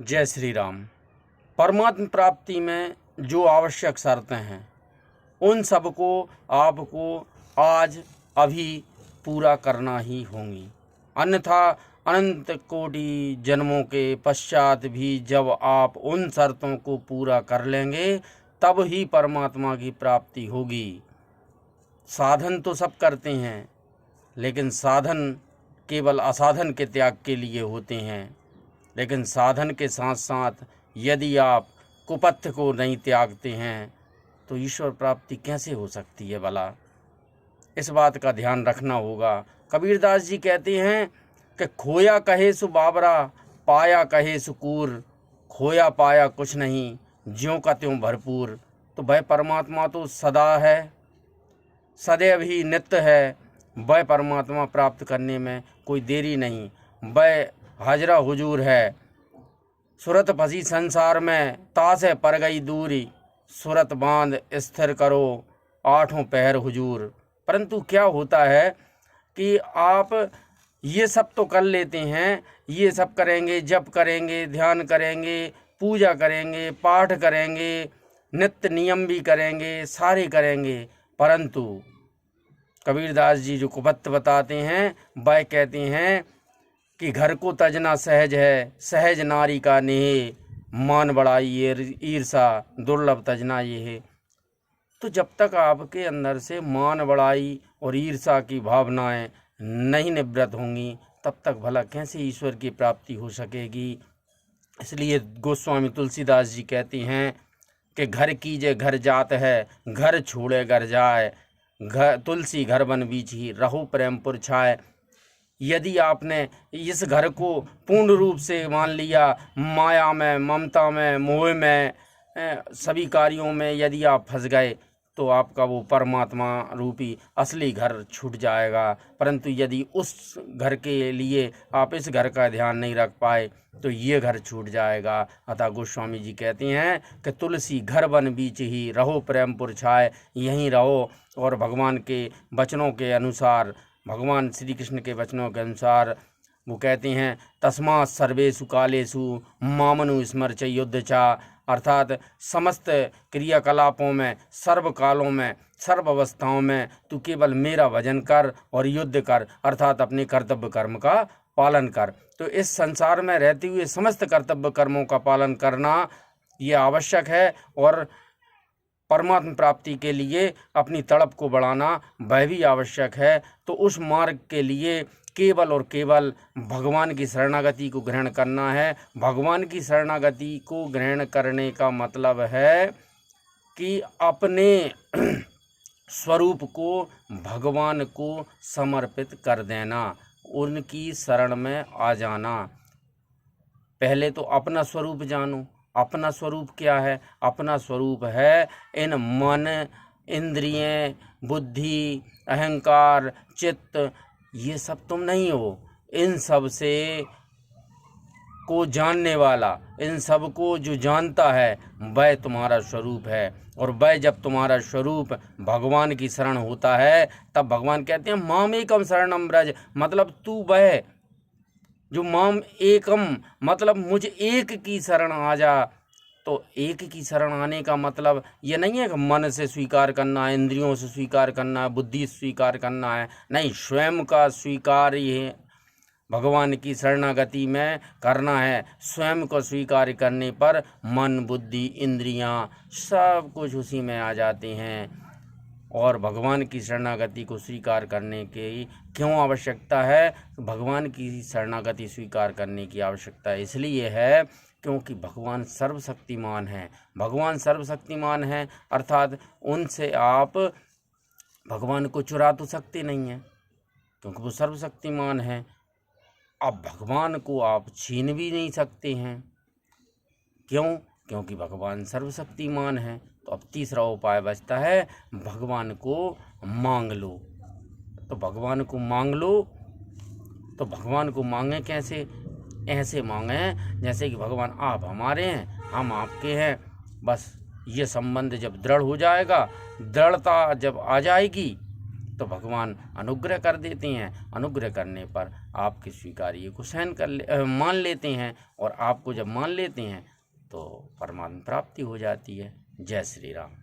जय श्री राम। परमात्म प्राप्ति में जो आवश्यक शर्तें हैं उन सबको आपको आज अभी पूरा करना ही होंगी, अन्यथा अनंत कोटि जन्मों के पश्चात भी जब आप उन शर्तों को पूरा कर लेंगे तब ही परमात्मा की प्राप्ति होगी। साधन तो सब करते हैं, लेकिन साधन केवल असाधन के त्याग के लिए होते हैं। लेकिन साधन के साथ साथ यदि आप कुपथ को नहीं त्यागते हैं तो ईश्वर प्राप्ति कैसे हो सकती है भला? इस बात का ध्यान रखना होगा। कबीरदास जी कहते हैं कि खोया कहे सु बाबरा, पाया कहे सु कूर, खोया पाया कुछ नहीं, ज्यों का त्यों भरपूर। तो वह परमात्मा तो सदा है, सदैव ही नित्य है। वह परमात्मा प्राप्त करने में कोई देरी नहीं। वह हाजरा हुजूर है। सुरत फंसी संसार में, तासे पर गई दूरी, सुरत बांध स्थिर करो, आठों पहर हुजूर। परंतु क्या होता है कि आप ये सब तो कर लेते हैं, ये सब करेंगे, जप करेंगे, ध्यान करेंगे, पूजा करेंगे, पाठ करेंगे, नित्य नियम भी करेंगे, सारे करेंगे, परंतु कबीरदास जी जो कुपथ बताते हैं वह कहते हैं कि घर को तजना सहज है, सहज नारी का नेह, मान बढ़ाई ईर्षा, दुर्लभ तजना ये है। तो जब तक आपके अंदर से मान बढ़ाई और ईर्षा की भावनाएं नहीं निवृत्त होंगी तब तक भला कैसे ईश्वर की प्राप्ति हो सकेगी। इसलिए गोस्वामी तुलसीदास जी कहते हैं कि घर कीजे घर जात है, घर छोड़े घर जाए, घर तुलसी घर बन बीच ही, रहो प्रेमपुर छाए। यदि आपने इस घर को पूर्ण रूप से मान लिया, माया में, ममता में, मोह में, सभी कार्यों में यदि आप फंस गए तो आपका वो परमात्मा रूपी असली घर छूट जाएगा। परंतु यदि उस घर के लिए आप इस घर का ध्यान नहीं रख पाए तो ये घर छूट जाएगा। अतः गोस्वामी जी कहते हैं कि तुलसी घर बन बीच ही, रहो प्रेमपुर छाए, यहीं रहो। और भगवान के वचनों के अनुसार, भगवान श्री कृष्ण के वचनों के अनुसार वो कहते हैं तस्मात् सर्वेषु कालेषु मामनु स्मर च युद्ध चा। अर्थात समस्त क्रियाकलापों में, सर्व कालों में, सर्व अवस्थाओं में तू केवल मेरा भजन कर और युद्ध कर, अर्थात अपने कर्तव्य कर्म का पालन कर। तो इस संसार में रहते हुए समस्त कर्तव्य कर्मों का पालन करना ये आवश्यक है, और परमात्मा प्राप्ति के लिए अपनी तड़प को बढ़ाना वह भी आवश्यक है। तो उस मार्ग के लिए केवल और केवल भगवान की शरणागति को ग्रहण करना है। भगवान की शरणागति को ग्रहण करने का मतलब है कि अपने स्वरूप को भगवान को समर्पित कर देना, उनकी शरण में आ जाना। पहले तो अपना स्वरूप जानो। अपना स्वरूप क्या है? अपना स्वरूप है इन मन, इंद्रियें, बुद्धि, अहंकार, चित्त, ये सब तुम नहीं हो। इन सब से को जानने वाला, इन सब को जो जानता है वह तुम्हारा स्वरूप है। और वह जब तुम्हारा स्वरूप भगवान की शरण होता है तब भगवान कहते हैं माम एकम शरणम ब्रज, मतलब तू वह जो माम एकम मतलब मुझ एक की शरण आ जा। तो एक की शरण आने का मतलब ये नहीं है कि मन से स्वीकार करना है, इंद्रियों से स्वीकार करना है, बुद्धि से स्वीकार करना है, नहीं, स्वयं का स्वीकार ये भगवान की शरणागति में करना है। स्वयं को स्वीकार करने पर मन, बुद्धि, इंद्रियां सब कुछ उसी में आ जाते हैं। और भगवान की शरणागति को स्वीकार करने की क्यों आवश्यकता है? भगवान की शरणागति स्वीकार करने की आवश्यकता इसलिए है क्योंकि भगवान सर्वशक्तिमान हैं। भगवान सर्वशक्तिमान हैं अर्थात उनसे आप भगवान को चुरा तो सकते नहीं हैं क्योंकि वो सर्वशक्तिमान हैं। अब भगवान को आप छीन भी नहीं सकते हैं। क्यों? क्योंकि भगवान सर्वशक्तिमान हैं। तो अब तीसरा उपाय बचता है, भगवान को मांग लो। तो भगवान को मांग लो। तो भगवान को मांगे कैसे? ऐसे मांगे जैसे कि भगवान आप हमारे हैं, हम आपके हैं। बस ये संबंध जब दृढ़ हो जाएगा, दृढ़ता जब आ जाएगी तो भगवान अनुग्रह कर देते हैं। अनुग्रह करने पर आपके स्वीकार्य को मान लेते हैं, और आपको जब मान लेते हैं तो परमात्मा प्राप्ति हो जाती है। जय श्री राम।